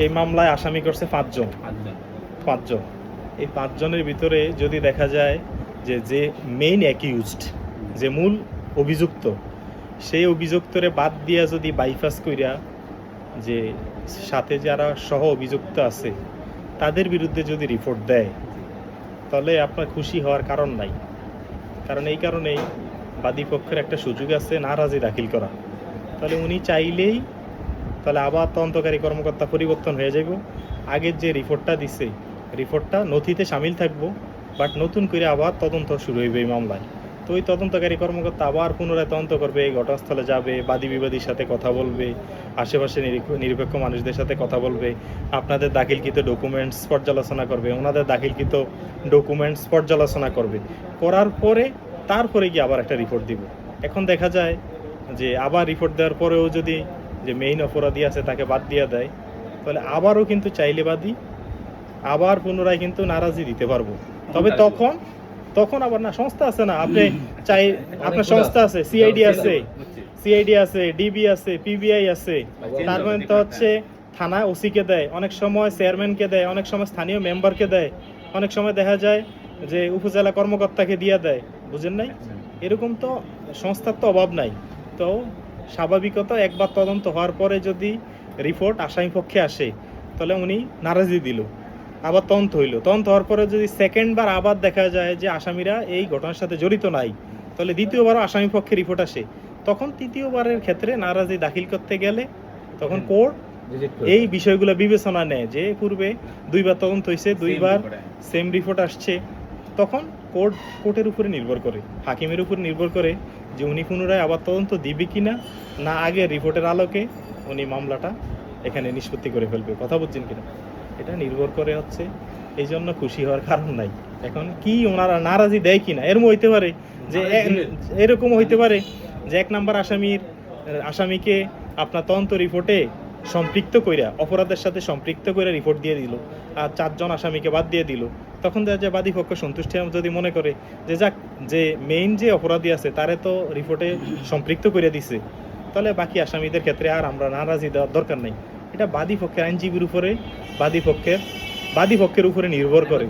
এই মামলায় আসামি করছে 5 জন। 5 জন। এই 5 জনের ভিতরে যদি দেখা যায় যে মেইন অ্যাকিউজড, যে মূল অভিযুক্ত, সেই অভিযুক্তরে বাদ দিয়া যদি বাইপাস কইরা যে সাথে যারা সহ অভিযুক্ত আছে তাদের বিরুদ্ধে যদি রিপোর্ট দেয়, তাহলে আপনার খুশি হওয়ার কারণ নাই। কারণ এই কারণেই বাদী পক্ষের একটা সুযোগ আছে নারাজি দাখিল করা। তাহলে উনি চাইলেই তাহলে আবার তদন্তকারী কর্মকর্তা পরিবর্তন হয়ে যাব। আগের যে রিপোর্টটা দিছে, রিপোর্টটা নথিতে সামিল থাকবো, বাট নতুন করে আবার তদন্ত শুরু হইবে এই মামলায়। তো ওই তদন্তকারী কর্মকর্তা আবার পুনরায় তদন্ত করবে, ঘটনাস্থলে যাবে, বাদী বিবাদীর সাথে কথা বলবে, আশেপাশে নিরপেক্ষ মানুষদের সাথে কথা বলবে, আপনাদের দাখিলকৃত ডকুমেন্টস পর্যালোচনা করবে, ওনাদের দাখিলকৃত ডকুমেন্টস পর্যালোচনা করবে, করার পরে তারপরে গিয়ে আবার একটা রিপোর্ট দিব। এখন দেখা যায় যে আবার রিপোর্ট দেওয়ার পরেও যদি যে মেইন অপরাধী আছে তাকে বাদ দিয়ে দেয়, তাহলে আবারও কিন্তু চাইলে বাদী আবার পুনরায় কিন্তু নারাজি দিতে পারবো। তবে তখন আবার না, সংস্থা আছে না, আপনি চাই, আপনার সংস্থা আছে, সিআইডি আছে, ডিবি আছে, পিবিআই আছে, তারপরে তো হচ্ছে থানা ওসিকে দেয়, অনেক সময় চেয়ারম্যানকে দেয়, অনেক সময় স্থানীয় মেম্বারকে দেয়, অনেক সময় দেখা যায় যে উপজেলা কর্মকর্তাকে দিয়ে দেয়। বুঝেন নাই? এরকম তো সংস্থার তো অভাব নাই। তো স্বাভাবিকত একবার তদন্ত হওয়ার পরে যদি রিপোর্ট আসামি পক্ষে আসে, তাহলে উনি নারাজি দিল, আবার তদন্ত হইলো, তদন্ত হওয়ার পরে যদি সেকেন্ডবার আবার দেখা যায় যে আসামিরা এই ঘটনার সাথে জড়িত নাই, তাহলে দ্বিতীয়বারও আসামি পক্ষে রিপোর্ট আসে, তখন তৃতীয়বারের ক্ষেত্রে নারাজি দাখিল করতে গেলে তখন কোর্ট এই বিষয়গুলো বিবেচনা নেয় যে পূর্বে 2বার তদন্ত হয়েছে, 2বার সেম রিপোর্ট আসছে, তখন কোর্টের উপরে নির্ভর করে, হাকিমের উপর নির্ভর করে যে উনি পুনরায় আবার তদন্ত দিবে কিনা, না আগে রিপোর্টের আলোকে উনি মামলাটা এখানে নিষ্পত্তি করে ফেলবে। কথা বুঝছেন কিনা? এটা নির্ভর করে হচ্ছে, এই জন্য খুশি হওয়ার কারণ নাই। এখন কি ওনারা নারাজি দেয় কিনা, এরকম হইতে পারে যে এরকম হইতে পারে যে 1 নাম্বার আসামিকে আপনার তদন্ত রিপোর্টে সম্পৃক্ত কইরা, অপরাধের সাথে সম্পৃক্ত করে রিপোর্ট দিয়ে দিল, আর 4 জন আসামিকে বাদ দিয়ে দিল। তখন দেখা যায় বাদী পক্ষ সন্তুষ্টি যদি মনে করে যে যাক, যে মেইন যে অপরাধী আছে তারে তো রিপোর্টে সম্পৃক্ত করে দিছে, তাহলে বাকি আসামিদের ক্ষেত্রে আর আমরা নারাজি দেওয়ার দরকার নেই। এটা বাদী পক্ষের, আইনজীবীর উপরে বাদী পক্ষের উপরে নির্ভর করে।